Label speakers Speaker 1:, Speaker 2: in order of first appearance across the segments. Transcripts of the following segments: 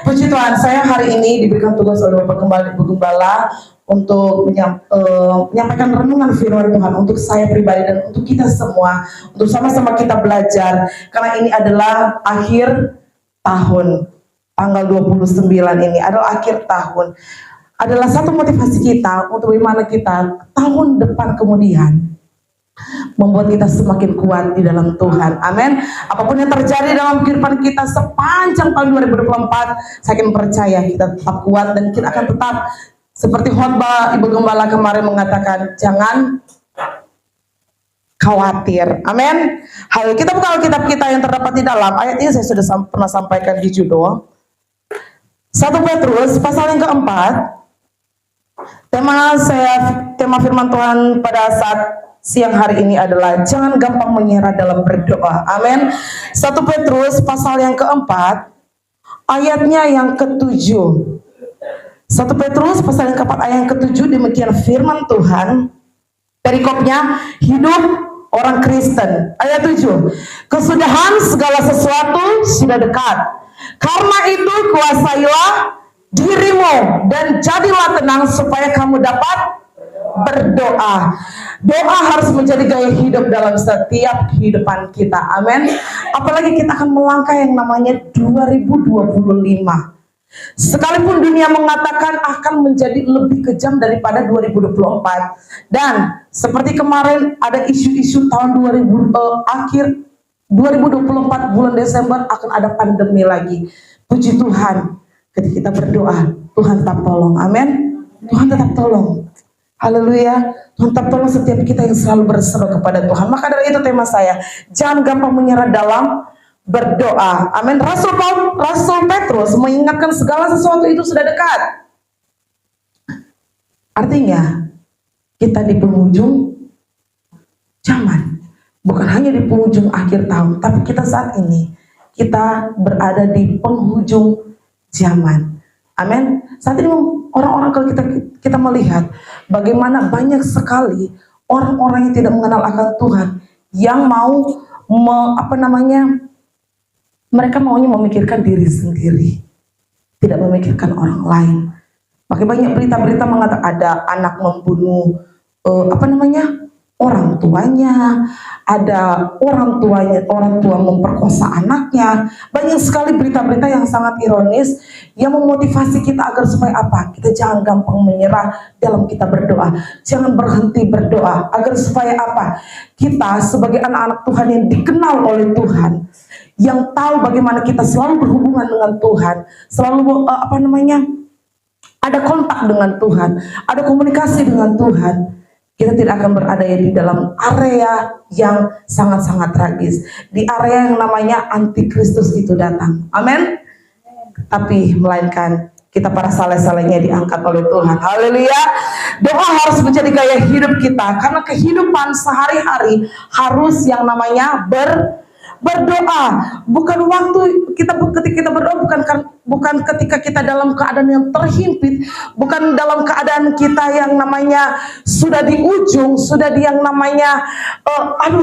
Speaker 1: Puji Tuhan, saya hari ini diberikan tugas oleh Bapak Gembala untuk menyampaikan renungan firman Tuhan untuk saya pribadi dan untuk kita semua, untuk sama-sama kita belajar, karena ini adalah akhir tahun. Tanggal 29 ini adalah akhir tahun, adalah satu motivasi kita untuk bagaimana kita tahun depan kemudian membuat kita semakin kuat di dalam Tuhan. Amin. Apapun yang terjadi dalam kehidupan kita sepanjang tahun 2024, saya yakin percaya kita tetap kuat dan kita akan tetap seperti khotbah Ibu Gembala kemarin mengatakan, jangan khawatir. Amin. Hal kita buka Alkitab kita yang terdapat di dalam ayat ini, saya sudah pernah sampaikan di judul 1 Petrus pasal yang keempat. Tema firman Tuhan pada saat siang hari ini adalah jangan gampang menyerah dalam berdoa. Amin. 1 Petrus pasal yang keempat ayatnya yang ke-7. 1 Petrus pasal yang keempat ayat yang ke-7, demikian firman Tuhan. Perikopnya, hidup orang Kristen. Ayat 7. Kesudahan segala sesuatu sudah dekat. Karena itu kuasailah dirimu dan jadilah tenang supaya kamu dapat berdoa. Doa harus menjadi gaya hidup dalam setiap kehidupan kita. Amin. Apalagi kita akan melangkah yang namanya 2025. Sekalipun dunia mengatakan akan menjadi lebih kejam daripada 2024. Dan seperti kemarin ada isu-isu tahun akhir 2024 bulan Desember akan ada pandemi lagi. Puji Tuhan, ketika kita berdoa, Tuhan tetap tolong. Amin. Tuhan tetap tolong. Haleluya. Tuhan tetap tolong setiap kita yang selalu berseru kepada Tuhan. Maka dari itu tema saya, jangan gampang menyerah dalam berdoa. Amin. Rasul Petrus mengingatkan segala sesuatu itu sudah dekat. Artinya, kita di penghujung zaman. Bukan hanya di penghujung akhir tahun, tapi kita saat ini, kita berada di penghujung zaman. Amin. Saat ini orang-orang, kalau kita melihat bagaimana banyak sekali orang-orang yang tidak mengenal akan Tuhan, yang mau mereka maunya memikirkan diri sendiri, tidak memikirkan orang lain. Makanya banyak berita-berita mengatakan ada anak membunuh orang tuanya, ada orang tua memperkosa anaknya. Banyak sekali berita-berita yang sangat ironis yang memotivasi kita agar supaya apa? Kita jangan gampang menyerah dalam kita berdoa. Jangan berhenti berdoa agar supaya apa? Kita sebagai anak-anak Tuhan yang dikenal oleh Tuhan, yang tahu bagaimana kita selalu berhubungan dengan Tuhan, selalu ada kontak dengan Tuhan, ada komunikasi dengan Tuhan. Kita tidak akan berada di dalam area yang sangat-sangat tragis, di area yang namanya antikristus itu datang. Amin. Tapi melainkan kita para saleh-salehnya diangkat oleh Tuhan. Haleluya. Doa harus menjadi gaya hidup kita, karena kehidupan sehari-hari harus yang namanya berdoa. Bukan waktu ketika kita berdoa, bukan ketika kita dalam keadaan yang terhimpit, bukan dalam keadaan kita yang namanya sudah di ujung, sudah di yang namanya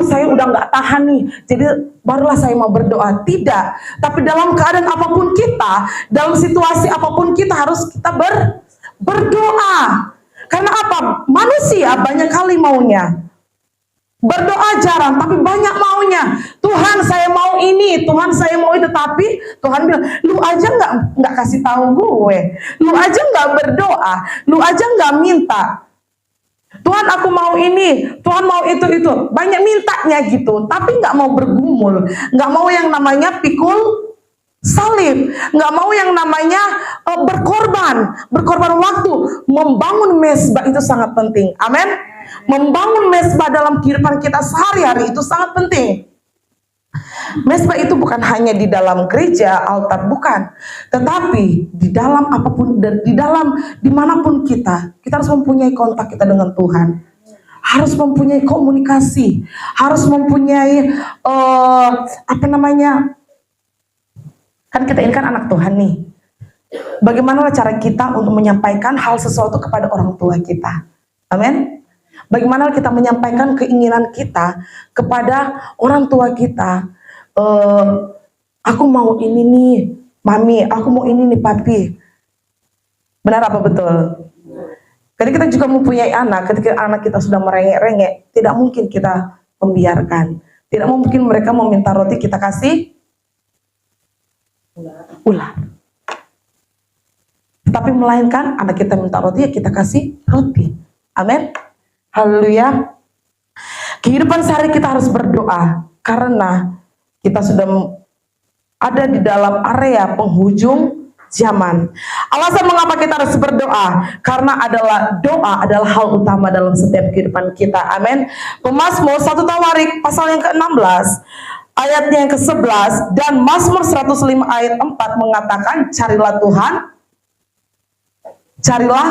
Speaker 1: saya udah nggak tahan nih, jadi barulah saya mau berdoa. Tidak, tapi dalam keadaan apapun kita, dalam situasi apapun kita harus kita berdoa. Karena apa? Manusia banyak kali maunya, berdoa jarang, tapi banyak maunya. Tuhan saya mau ini, Tuhan saya mau itu, tapi Tuhan bilang, lu aja nggak kasih tahu gue, lu aja nggak berdoa, lu aja nggak minta. Tuhan aku mau ini, Tuhan mau itu. Banyak mintanya gitu, tapi nggak mau bergumul, nggak mau yang namanya pikul salib, nggak mau yang namanya berkorban waktu. Membangun mezbah itu sangat penting. Amin. Membangun mezbah dalam kehidupan kita sehari-hari itu sangat penting. Mezbah itu bukan hanya di dalam gereja, altar, bukan, tetapi di dalam apapun dan dimanapun kita harus mempunyai kontak kita dengan Tuhan, harus mempunyai komunikasi, harus mempunyai kan kita ini kan anak Tuhan nih. Bagaimana cara kita untuk menyampaikan hal sesuatu kepada orang tua kita? Amin. Bagaimana kita menyampaikan keinginan kita kepada orang tua kita? Aku mau ini nih, Mami, aku mau ini nih papi. Benar apa betul? Ketika kita juga mempunyai anak, ketika anak kita sudah merengek-rengek, tidak mungkin kita membiarkan. Tidak mungkin mereka meminta roti, kita kasih ular. Tetapi melainkan anak kita minta roti, ya kita kasih roti. Amin. Haleluya. Kehidupan sehari kita harus berdoa, karena kita sudah ada di dalam area penghujung zaman. Alasan mengapa kita harus berdoa, karena doa adalah hal utama dalam setiap kehidupan kita. Amin. Pemazmur 1 Tawarik pasal yang ke-16 ayatnya yang ke-11 dan Mazmur 105 ayat 4 mengatakan, carilah Tuhan, carilah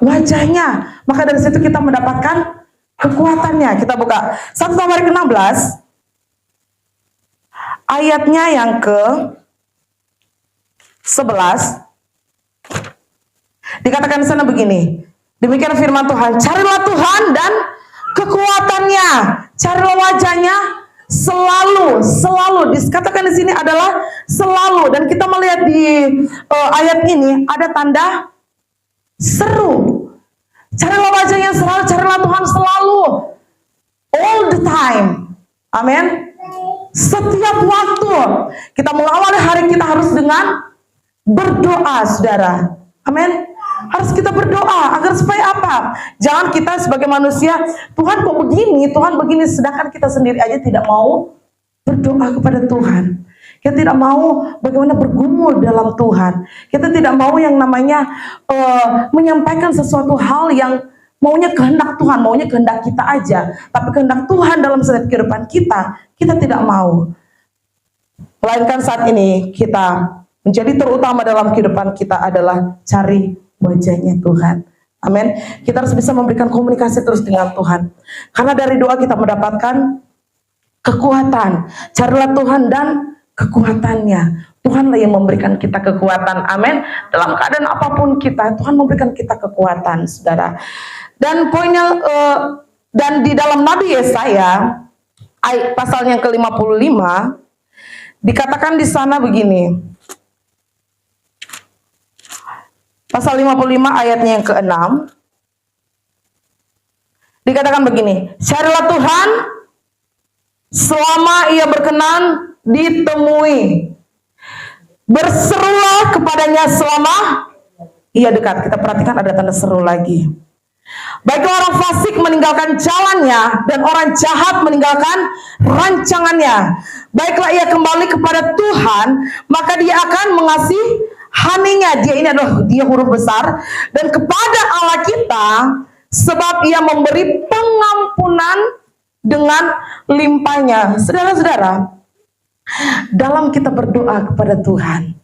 Speaker 1: wajahnya, maka dari situ kita mendapatkan kekuatannya. Kita buka 1 Tawarik 16 ayatnya yang ke-11. Dikatakan di sana begini, demikian firman Tuhan, carilah Tuhan dan kekuatannya, carilah wajahnya selalu. Dikatakan di sini adalah selalu, dan kita melihat di ayat ini ada tanda seru. Carilah wajahnya selalu, carilah Tuhan selalu, all the time. Amin. Setiap waktu kita mengawali hari kita harus dengan berdoa, saudara. Amin. Harus kita berdoa agar supaya apa? Jangan kita sebagai manusia, Tuhan kok begini, Tuhan begini, sedangkan kita sendiri aja tidak mau berdoa kepada Tuhan. Kita tidak mau bagaimana bergumul dalam Tuhan. Kita tidak mau yang namanya menyampaikan sesuatu hal yang maunya kehendak Tuhan, maunya kehendak kita aja. Tapi kehendak Tuhan dalam setiap kehidupan kita tidak mau. Melainkan saat ini kita menjadi terutama dalam kehidupan kita adalah cari wajahnya Tuhan. Amin. Kita harus bisa memberikan komunikasi terus dengan Tuhan. Karena dari doa kita mendapatkan kekuatan. Carilah Tuhan dan kekuatannya. Tuhanlah yang memberikan kita kekuatan. Amin. Dalam keadaan apapun kita, Tuhan memberikan kita kekuatan, saudara. Dan poinnya, dan di dalam Nabi Yesaya, pasal yang ke-55, dikatakan di sana begini. Pasal 55 ayatnya yang ke-6 dikatakan begini, carilah Tuhan selama ia berkenan ditemui, berserulah kepadanya selama ia dekat. Kita perhatikan ada tanda seru lagi. Baiklah orang fasik meninggalkan jalannya dan orang jahat meninggalkan rancangannya. Baiklah ia kembali kepada Tuhan, maka dia akan mengasihi haninya. Dia ini adalah dia huruf besar. Dan kepada Allah kita, sebab ia memberi pengampunan dengan limpahnya. Saudara-saudara, dalam kita berdoa kepada Tuhan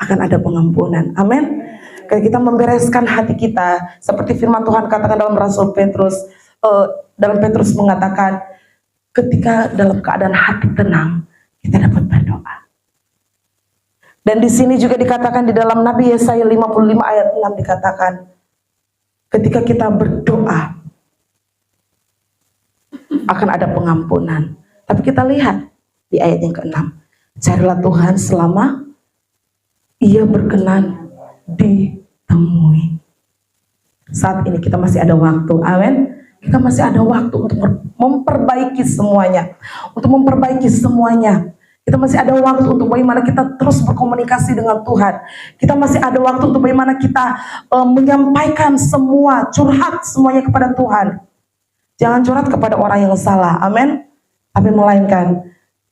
Speaker 1: akan ada pengampunan. Amin. Ketika kita membereskan hati kita, seperti firman Tuhan katakan dalam Rasul Petrus, dalam Petrus mengatakan, ketika dalam keadaan hati tenang, kita dapat berdoa. Dan di sini juga dikatakan di dalam Nabi Yesaya 55 ayat 6 dikatakan, ketika kita berdoa akan ada pengampunan. Tapi kita lihat di ayat yang ke-6, carilah Tuhan selama ia berkenan ditemui. Saat ini kita masih ada waktu, amin. Kita masih ada waktu untuk memperbaiki semuanya, Kita masih ada waktu untuk bagaimana kita terus berkomunikasi dengan Tuhan. Kita masih ada waktu untuk bagaimana kita menyampaikan semua, curhat semuanya kepada Tuhan. Jangan curhat kepada orang yang salah, amin. Tapi melainkan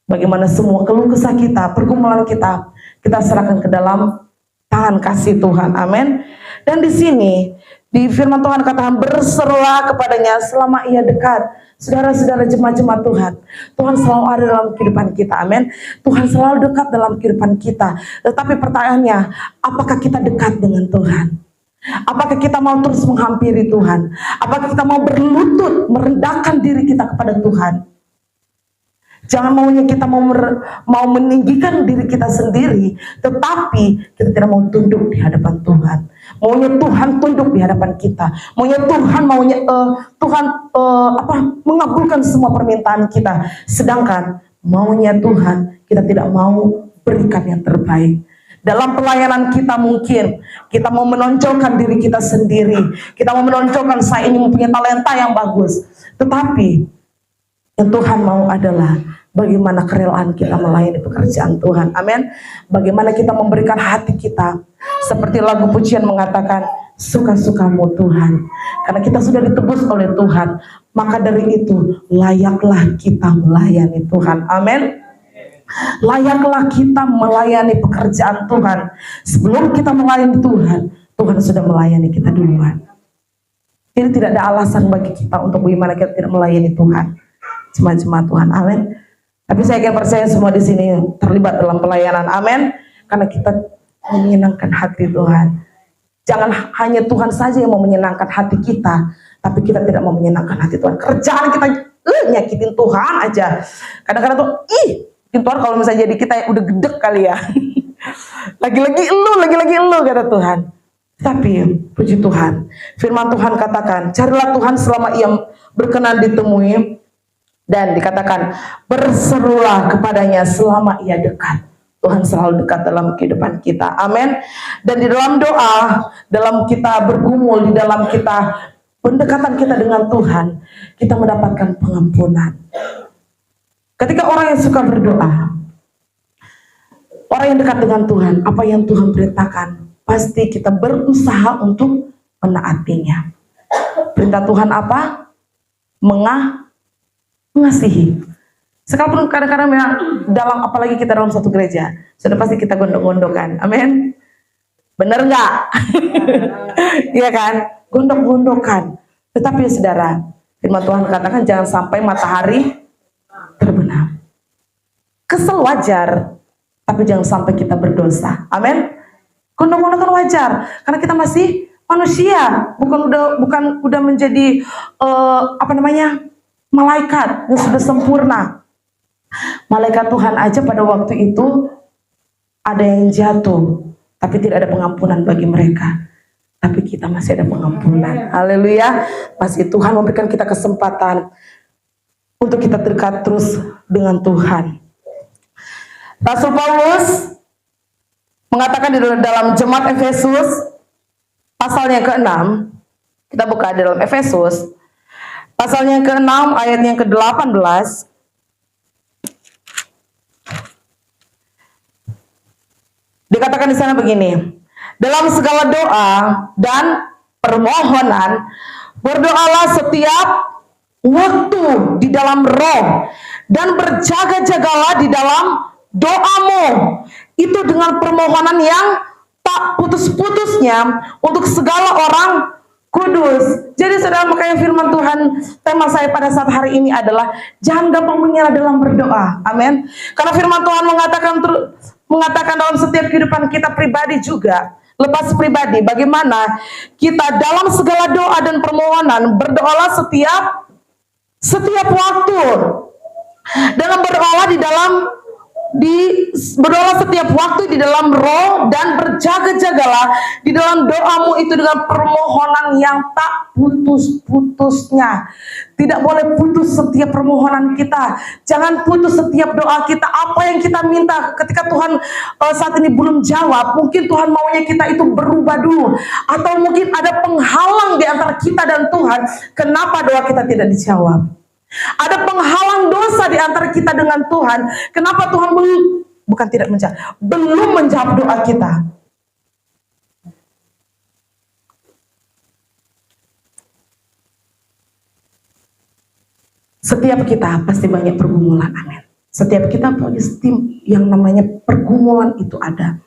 Speaker 1: bagaimana semua keluh kesah kita, pergumulan kita serahkan ke dalam tangan kasih Tuhan, amin. Dan di sini di firman Tuhan katakan, berserulah kepadanya selama ia dekat. Saudara-saudara jemaat-jemaat Tuhan, Tuhan selalu ada dalam kehidupan kita, amin. Tuhan selalu dekat dalam kehidupan kita. Tetapi pertanyaannya, apakah kita dekat dengan Tuhan? Apakah kita mau terus menghampiri Tuhan? Apakah kita mau berlutut, merendahkan diri kita kepada Tuhan? Jangan maunya kita mau meninggikan diri kita sendiri, tetapi kita tidak mau tunduk di hadapan Tuhan. Maunya Tuhan tunduk di hadapan kita. Maunya Tuhan mengabulkan semua permintaan kita. Sedangkan maunya Tuhan kita tidak mau berikan yang terbaik. Dalam pelayanan kita mungkin kita mau menonjolkan diri kita sendiri, kita mau menonjolkan saya ini mempunyai talenta yang bagus. Tetapi yang Tuhan mau adalah bagaimana kerelaan kita melayani pekerjaan Tuhan. Amin. Bagaimana kita memberikan hati kita. Seperti lagu pujian mengatakan, suka-sukamu Tuhan. Karena kita sudah ditebus oleh Tuhan, maka dari itu layaklah kita melayani Tuhan. Amin. Layaklah kita melayani pekerjaan Tuhan. Sebelum kita melayani Tuhan, Tuhan sudah melayani kita duluan. Jadi tidak ada alasan bagi kita untuk bagaimana kita tidak melayani Tuhan. Jemaat-jemaat Tuhan, amin. Tapi saya yakin percaya semua di sini terlibat dalam pelayanan, amin. Karena kita menyenangkan hati Tuhan. Jangan hanya Tuhan saja yang mau menyenangkan hati kita, tapi kita tidak mau menyenangkan hati Tuhan. Kerjaan kita nyakitin Tuhan aja. Kadang-kadang tuh, Tuhan kalau misalnya jadi kita yang udah gedek kali ya. Lagi-lagi elu kata Tuhan. Tapi puji Tuhan, firman Tuhan katakan, carilah Tuhan selama ia berkenan ditemui, dan dikatakan berserulah kepadanya selama ia dekat. Tuhan selalu dekat dalam kehidupan kita, amin. Dan di dalam doa, dalam kita bergumul, di dalam kita pendekatan kita dengan Tuhan, kita mendapatkan pengampunan. Ketika orang yang suka berdoa, orang yang dekat dengan Tuhan, apa yang Tuhan perintahkan, pasti kita berusaha untuk menaatinya. Perintah Tuhan apa? Mengasihi. Sekalipun kadang-kadang memang dalam, apalagi kita dalam satu gereja, sudah pasti kita gondok-gondokan. Amin. Benar nggak? Iya kan? Gondok-gondokan. Tetapi saudara, firman Tuhan katakan jangan sampai matahari terbenam. Kesel wajar, tapi jangan sampai kita berdosa. Amin. Gondok-gondokan wajar, karena kita masih manusia, bukan udah menjadi malaikat yang sudah sempurna. Malaikat Tuhan aja pada waktu itu ada yang jatuh, tapi tidak ada pengampunan bagi mereka. Tapi kita masih ada pengampunan. Haleluya. Masih Tuhan memberikan kita kesempatan untuk kita dekat terus dengan Tuhan. Rasul Paulus mengatakan di dalam jemaat Efesus pasalnya ke-6, kita buka di dalam Efesus pasalnya ke-6 ayatnya ke-18. Dikatakan di sana begini, dalam segala doa dan permohonan berdoalah setiap waktu di dalam roh dan berjaga-jagalah di dalam doamu itu dengan permohonan yang tak putus-putusnya untuk segala orang kudus. Jadi saudara, makanya firman Tuhan, tema saya pada saat hari ini adalah jangan gampang menyerah dalam berdoa. Amin. Karena firman Tuhan mengatakan dalam setiap kehidupan kita pribadi juga, lepas pribadi, bagaimana kita dalam segala doa dan permohonan berdoalah setiap waktu. Dalam berdoalah berdoalah setiap waktu di dalam roh dan berjaga-jagalah di dalam doamu itu dengan permohonan yang tak putus-putusnya. Tidak boleh putus setiap permohonan kita. Jangan putus setiap doa kita. Apa yang kita minta ketika Tuhan saat ini belum jawab, mungkin Tuhan maunya kita itu berubah dulu, atau mungkin ada penghalang di antara kita dan Tuhan. Kenapa doa kita tidak dijawab? Ada penghalang dosa di antara kita dengan Tuhan. Kenapa Tuhan belum menjawab doa kita? Setiap kita pasti banyak pergumulan, amin. Setiap kita punya yang namanya pergumulan itu ada.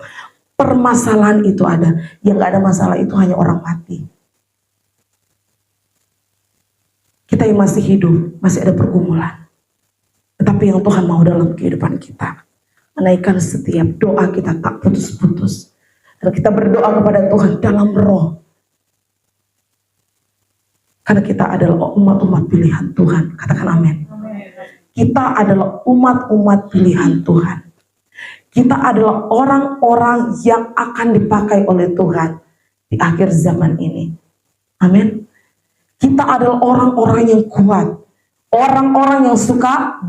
Speaker 1: Permasalahan itu ada. Yang gak ada masalah itu hanya orang mati. Kita yang masih hidup, masih ada pergumulan. Tetapi yang Tuhan mau dalam kehidupan kita, menaikkan setiap doa kita tak putus-putus. Dan kita berdoa kepada Tuhan dalam roh. Karena kita adalah umat-umat pilihan Tuhan. Katakan amin. Kita adalah umat-umat pilihan Tuhan. Kita adalah orang-orang yang akan dipakai oleh Tuhan di akhir zaman ini. Amin. Kita adalah orang-orang yang kuat, orang-orang yang suka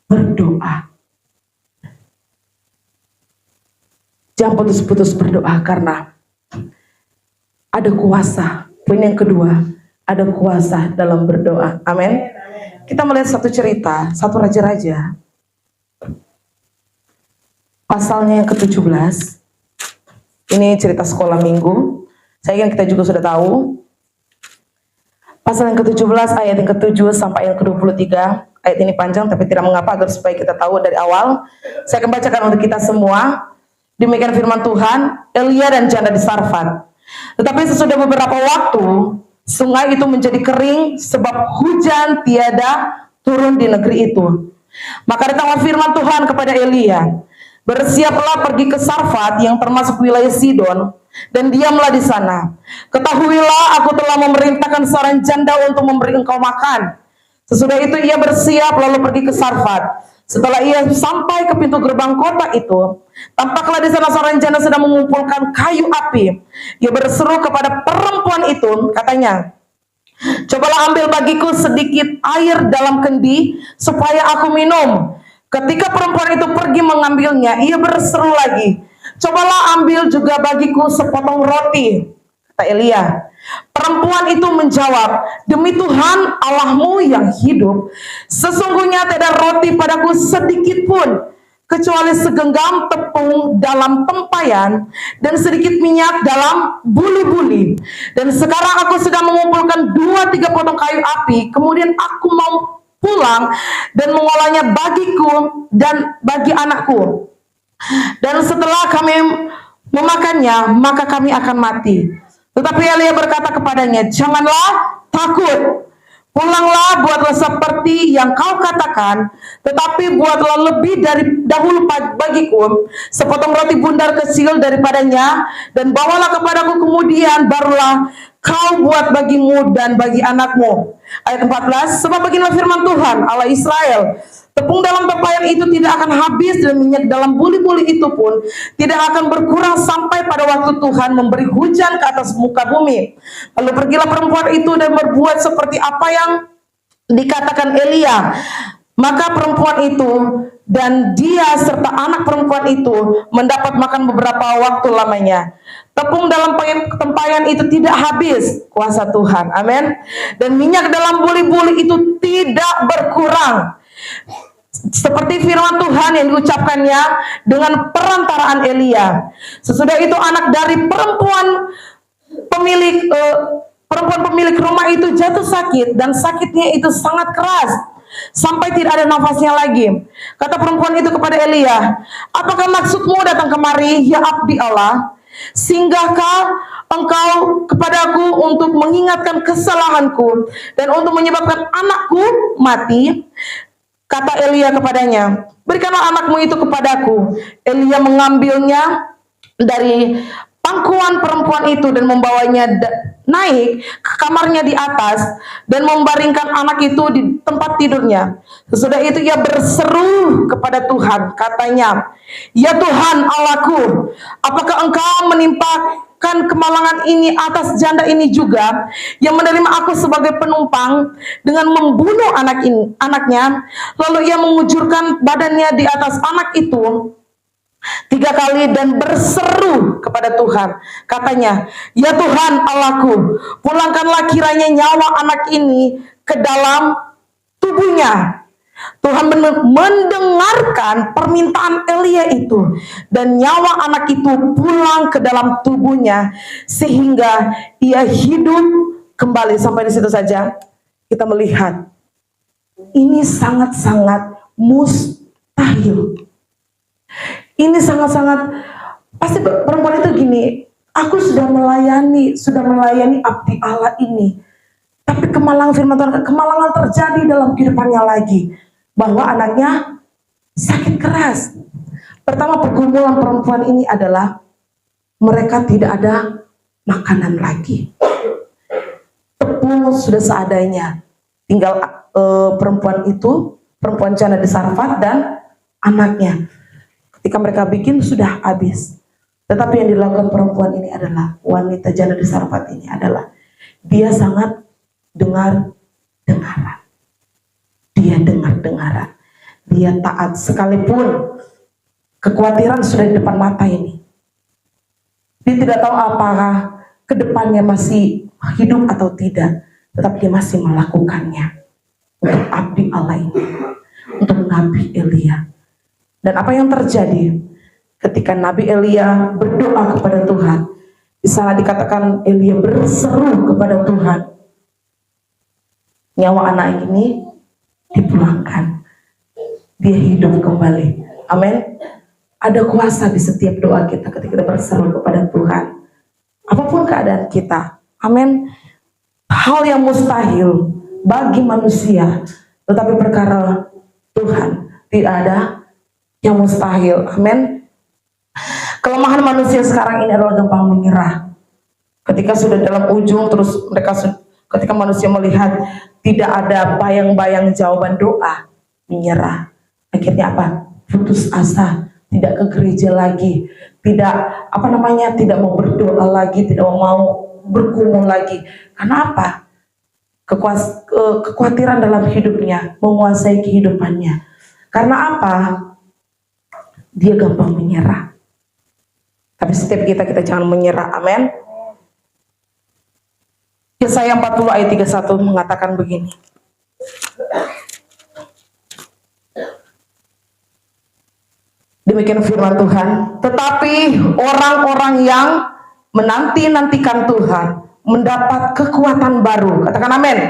Speaker 1: berdoa. Jangan putus-putus berdoa karena ada kuasa. Poin yang kedua, ada kuasa dalam berdoa. Amin. Kita melihat satu cerita, satu raja-raja. Pasalnya yang ke-17. Ini cerita sekolah minggu. Saya ingin kita juga sudah tahu. Pasal yang ke-17 ayat yang ke-7 sampai yang ke-23. Ayat ini panjang tapi tidak mengapa agar supaya kita tahu dari awal. Saya akan bacakan untuk kita semua. Demikian firman Tuhan, Elia dan janda di Sarfat. Tetapi sesudah beberapa waktu, sungai itu menjadi kering sebab hujan tiada turun di negeri itu. Maka datanglah firman Tuhan kepada Elia, bersiaplah pergi ke Sarfat yang termasuk wilayah Sidon, dan diamlah di sana. Ketahuilah aku telah memerintahkan seorang janda untuk memberi engkau makan. Sesudah itu ia bersiap lalu pergi ke Sarfat. Setelah ia sampai ke pintu gerbang kota itu, tampaklah di sana seorang janda sedang mengumpulkan kayu api. Ia berseru kepada perempuan itu, katanya, cobalah ambil bagiku sedikit air dalam kendi supaya aku minum. Ketika perempuan itu pergi mengambilnya, ia berseru lagi, cobalah ambil juga bagiku sepotong roti. Kata Elia. Perempuan itu menjawab, demi Tuhan Allahmu yang hidup, sesungguhnya tiada roti padaku sedikit pun, kecuali segenggam tepung dalam tempayan dan sedikit minyak dalam buli-buli. Dan sekarang aku sedang mengumpulkan 2-3 potong kayu api, kemudian aku mau pulang dan mengolahnya bagiku dan bagi anakku. Dan setelah kami memakannya, maka kami akan mati. Tetapi Elia berkata kepadanya, janganlah takut. Pulanglah, buatlah seperti yang kau katakan, tetapi buatlah lebih dari dahulu bagiku sepotong roti bundar kecil daripadanya, dan bawalah kepadaku, kemudian barulah kau buat bagimu dan bagi anakmu. Ayat 14, sebab beginilah firman Tuhan Allah Israel, tepung dalam tempayan itu tidak akan habis, dan minyak dalam buli-buli itu pun tidak akan berkurang sampai pada waktu Tuhan memberi hujan ke atas muka bumi. Lalu pergilah perempuan itu dan berbuat seperti apa yang dikatakan Elia. Maka perempuan itu dan dia serta anak perempuan itu mendapat makan beberapa waktu lamanya. Tepung dalam tempayan itu tidak habis, kuasa Tuhan. Amin. Dan minyak dalam buli-buli itu tidak berkurang, seperti firman Tuhan yang diucapkannya dengan perantaraan Elia. Sesudah itu anak dari perempuan pemilik rumah itu jatuh sakit, dan sakitnya itu sangat keras sampai tidak ada nafasnya lagi. Kata perempuan itu kepada Elia, apakah maksudmu datang kemari, ya abdi Allah? Singgahkah engkau kepadaku untuk mengingatkan kesalahanku dan untuk menyebabkan anakku mati? Kata Elia kepadanya, berikanlah anakmu itu kepadaku. Elia mengambilnya dari pangkuan perempuan itu dan membawanya naik ke kamarnya di atas dan membaringkan anak itu di tempat tidurnya. Sesudah itu ia berseru kepada Tuhan, katanya, ya Tuhan Allahku, apakah engkau menimpakan kemalangan ini atas janda ini juga, yang menerima aku sebagai penumpang dengan membunuh anaknya? Lalu ia mengujurkan badannya di atas anak itu 3 kali dan berseru kepada Tuhan, katanya, ya Tuhan Allahku, pulangkanlah kiranya nyawa anak ini ke dalam tubuhnya. Tuhan mendengarkan permintaan Elia itu, dan nyawa anak itu pulang ke dalam tubuhnya sehingga ia hidup kembali. Sampai di situ saja kita melihat ini sangat-sangat mustahil. Ini sangat-sangat, pasti perempuan itu gini, aku sudah melayani abdi Allah ini, tapi kemalangan, firman Tuhan, kemalangan terjadi dalam kehidupannya lagi, bahwa anaknya sakit keras. Pertama, pergumulan perempuan ini adalah mereka tidak ada makanan lagi. Tepung sudah seadanya, tinggal perempuan janda di Sarfat dan anaknya. Ketika mereka bikin sudah habis. Tetapi yang dilakukan perempuan ini adalah, wanita janda di Sarfat ini adalah, dia sangat dengar-dengaran. Dia dengar-dengaran. Dia taat sekalipun kekhawatiran sudah di depan mata ini. Dia tidak tahu apakah kedepannya masih hidup atau tidak, tetapi dia masih melakukannya untuk abdi Allah ini, untuk Nabi Elia. Dan apa yang terjadi ketika Nabi Elia berdoa kepada Tuhan? Di sana dikatakan Elia berseru kepada Tuhan. Nyawa anak ini dipulangkan. Dia hidup kembali. Amin. Ada kuasa di setiap doa kita ketika kita berseru kepada Tuhan. Apapun keadaan kita. Amin. Hal yang mustahil bagi manusia, tetapi perkara Tuhan tidak ada yang mustahil. Amin. Kelemahan manusia sekarang ini adalah gampang menyerah. Ketika sudah dalam ujung, terus ketika manusia melihat tidak ada bayang-bayang jawaban doa, menyerah. Akhirnya apa? Putus asa, tidak ke gereja lagi, tidak tidak mau berdoa lagi, tidak mau bergumul lagi. Karena apa? Kekhawatiran dalam hidupnya menguasai kehidupannya. Karena apa? Dia gampang menyerah. Tapi setiap kita jangan menyerah. Amin. Yesaya 40 ayat 31 mengatakan begini. Demikian firman Tuhan. Tetapi orang-orang yang menanti-nantikan Tuhan mendapat kekuatan baru. Katakan amin.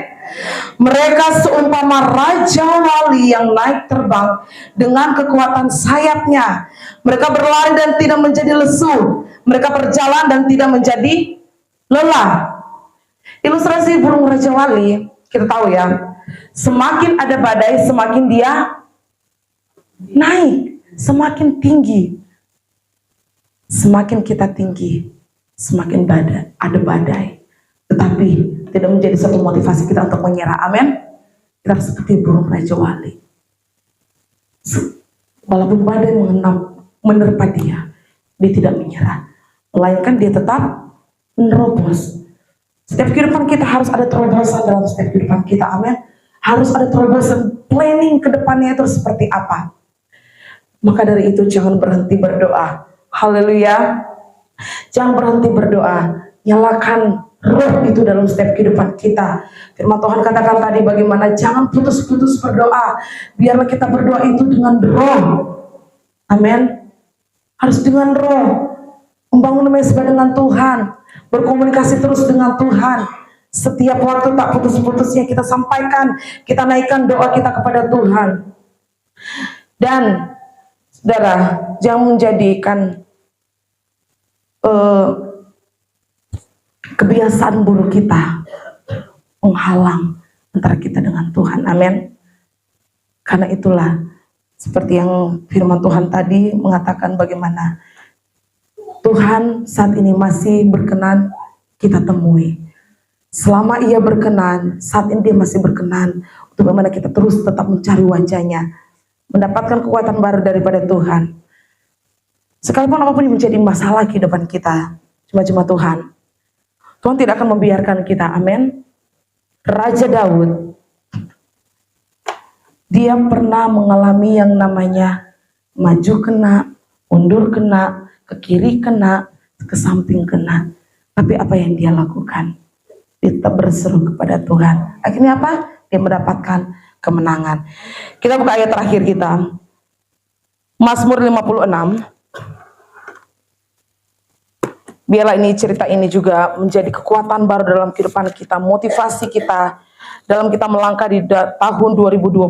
Speaker 1: Mereka seumpama raja wali yang naik terbang dengan kekuatan sayapnya. Mereka berlari dan tidak menjadi lesu. Mereka berjalan dan tidak menjadi lelah. Ilustrasi burung raja wali, kita tahu ya, semakin ada badai, semakin dia naik, semakin tinggi. Semakin kita tinggi, semakin ada badai. Tetapi tidak menjadi satu motivasi kita untuk menyerah. Amin. Kita seperti burung raja wali. Walaupun badai menerpa dia tidak menyerah. Melainkan dia tetap menerobos. Setiap kehidupan kita harus ada terobosan dalam setiap kehidupan kita. Amin. Harus ada terobosan, planning ke depannya itu seperti apa. Maka dari itu jangan berhenti berdoa. Haleluya. Jangan berhenti berdoa. Nyalakan roh itu dalam setiap kehidupan kita. Firman Tuhan katakan tadi bagaimana jangan putus-putus berdoa. Biarlah kita berdoa itu dengan roh. Amin. Harus dengan roh. Membangun mesbah dengan Tuhan. Berkomunikasi terus dengan Tuhan. Setiap waktu tak putus-putusnya kita sampaikan, kita naikkan doa kita kepada Tuhan. Dan saudara, jangan menjadikan kebiasaan buruk kita menghalang antara kita dengan Tuhan. Amin. Karena itulah seperti yang firman Tuhan tadi mengatakan bagaimana Tuhan saat ini masih berkenan kita temui. Selama ia berkenan, saat ini dia masih berkenan untuk bagaimana kita terus tetap mencari wajahnya, mendapatkan kekuatan baru daripada Tuhan. Sekalipun apapun yang menjadi masalah kehidupan kita, cuma Tuhan. Tuhan tidak akan membiarkan kita. Amin. Raja Daud, dia pernah mengalami yang namanya maju kena, mundur kena, ke kiri kena, ke samping kena. Tapi apa yang dia lakukan? Dia tetap berseru kepada Tuhan. Akhirnya apa? Dia mendapatkan kemenangan. Kita buka ayat terakhir kita. Mazmur 56. Biarlah ini cerita ini juga menjadi kekuatan baru dalam kehidupan kita, motivasi kita dalam kita melangkah di tahun 2025.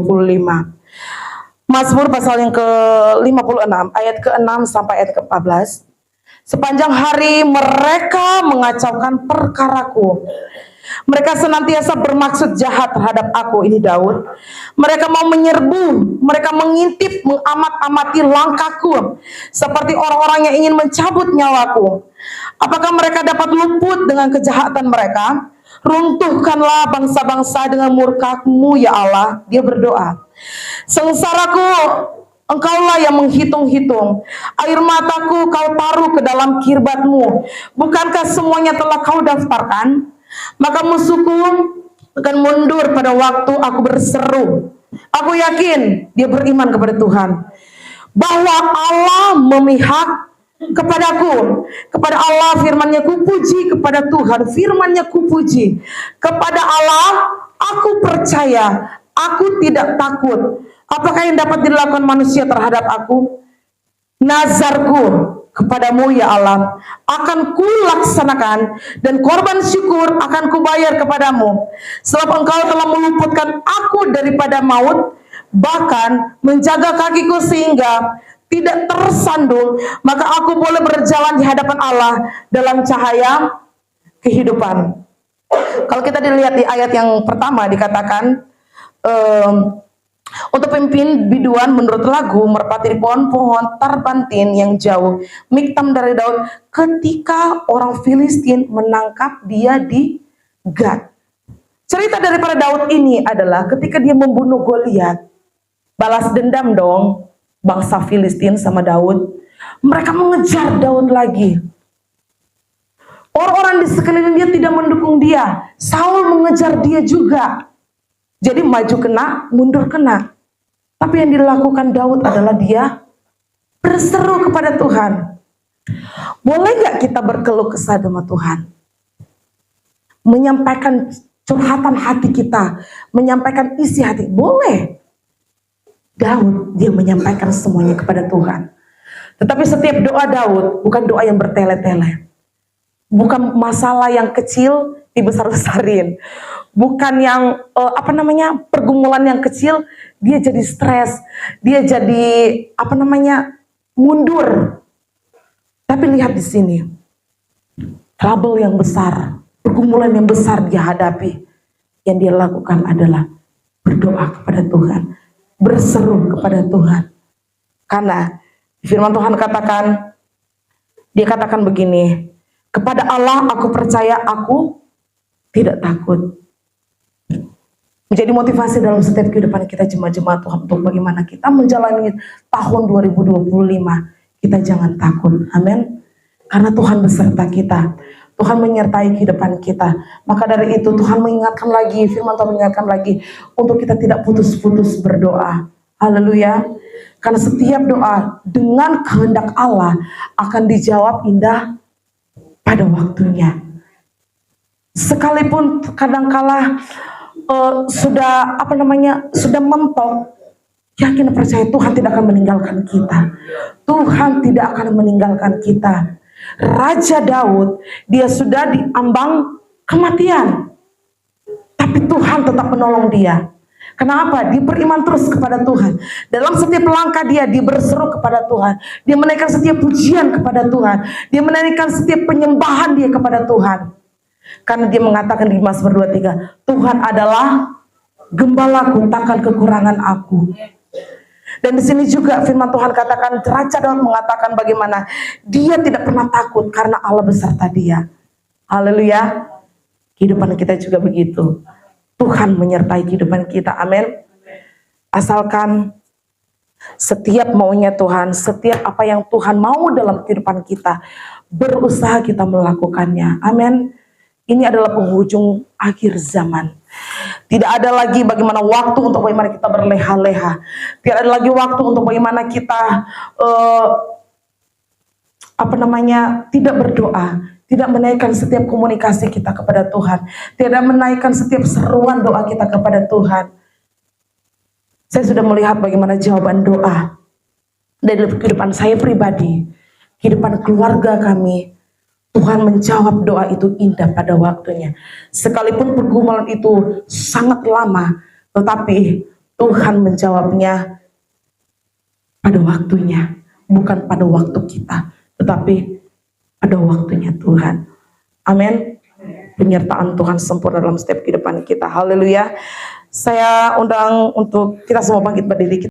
Speaker 1: Mazmur pasal yang ke-56 ayat ke-6 sampai ayat ke-14. Sepanjang hari mereka mengacaukan perkaraku. Mereka senantiasa bermaksud jahat terhadap aku. Ini Daud. Mereka mau menyerbu, mereka mengintip, mengamat-amati langkahku, seperti orang-orang yang ingin mencabut nyawaku. Apakah mereka dapat luput dengan kejahatan mereka? Runtuhkanlah bangsa-bangsa dengan murka-Mu ya Allah. Dia berdoa. Sengsaraku Engkaulah yang menghitung-hitung. Air mataku Kau taruh ke dalam kirbat-Mu. Bukankah semuanya telah Kau daftarkan? Maka musuhku akan mundur pada waktu aku berseru. Aku yakin dia beriman kepada Tuhan, bahwa Allah memihak kepadaku, kepada Allah firman-Nya kupuji, kepada Tuhan firman-Nya kupuji, kepada Allah aku percaya, aku tidak takut. Apakah yang dapat dilakukan manusia terhadap aku? Nazarku kepadamu ya Allah akan kulaksanakan, dan korban syukur akan kubayar kepadamu, sebab engkau telah meluputkan aku daripada maut, bahkan menjaga kakiku sehingga tidak tersandung, maka aku boleh berjalan di hadapan Allah dalam cahaya kehidupan. Kalau kita dilihat di ayat yang pertama dikatakan, untuk pemimpin biduan menurut lagu merpati di pohon-pohon tarbantin yang jauh, miktam dari Daud ketika orang Filistin menangkap dia di Gad. Cerita daripada Daud ini adalah ketika dia membunuh Goliat, balas dendam dong bangsa Filistin sama Daud. Mereka mengejar Daud lagi. Orang-orang di sekeliling dia tidak mendukung dia. Saul mengejar dia juga. Jadi maju kena, mundur kena. Tapi yang dilakukan Daud adalah dia berseru kepada Tuhan. Boleh gak kita berkeluh kesah sama Tuhan? Menyampaikan curhatan hati kita, menyampaikan isi hati, boleh. Daud dia menyampaikan semuanya kepada Tuhan. Tetapi setiap doa Daud bukan doa yang bertele-tele. Bukan masalah yang kecil dibesar-besarin. Bukan yang pergumulan yang kecil dia jadi stres, dia jadi mundur. Tapi lihat di sini, trouble yang besar, pergumulan yang besar dia hadapi. Yang dia lakukan adalah berdoa kepada Tuhan, berseru kepada Tuhan. Karena firman Tuhan katakan, dia katakan begini, kepada Allah aku percaya, aku tidak takut. Menjadi motivasi dalam setiap kehidupan kita jemaat-jemaat Tuhan untuk bagaimana kita menjalani tahun 2025. Kita jangan takut, amin. Karena Tuhan beserta kita, Tuhan menyertai kehidupan kita. Maka dari itu Tuhan mengingatkan lagi, firman Tuhan mengingatkan lagi untuk kita tidak putus-putus berdoa. Haleluya. Karena setiap doa dengan kehendak Allah akan dijawab indah pada waktunya. Sekalipun kadangkala sudah mentok, yakin percaya Tuhan tidak akan meninggalkan kita. Tuhan tidak akan meninggalkan kita. Raja Daud, dia sudah diambang kematian, tapi Tuhan tetap menolong dia. Kenapa? Dia beriman terus kepada Tuhan. Dalam setiap langkah dia berseru kepada Tuhan. Dia menaikkan setiap pujian kepada Tuhan. Dia menaikkan setiap penyembahan dia kepada Tuhan. Karena dia mengatakan di Mazmur 23, Tuhan adalah gembalaku, takkan kekurangan aku. Dan di sini juga firman Tuhan katakan, Raja Daud mengatakan bagaimana dia tidak pernah takut karena Allah beserta dia. Haleluya. Kehidupan kita juga begitu. Tuhan menyertai kehidupan kita, amin. Asalkan setiap maunya Tuhan, setiap apa yang Tuhan mau dalam kehidupan kita, berusaha kita melakukannya, amin. Ini adalah penghujung akhir zaman. Tidak ada lagi bagaimana waktu untuk bagaimana kita berleha-leha. Tidak ada lagi waktu untuk bagaimana kita tidak berdoa, tidak menaikkan setiap komunikasi kita kepada Tuhan, tidak menaikkan setiap seruan doa kita kepada Tuhan. Saya sudah melihat bagaimana jawaban doa dari kehidupan saya pribadi, kehidupan keluarga kami. Tuhan menjawab doa itu indah pada waktunya. Sekalipun pergumulan itu sangat lama, tetapi Tuhan menjawabnya pada waktunya. Bukan pada waktu kita, tetapi pada waktunya Tuhan. Amin. Penyertaan Tuhan sempurna dalam setiap kehidupan kita. Haleluya. Saya undang untuk kita semua bangkit berdiri.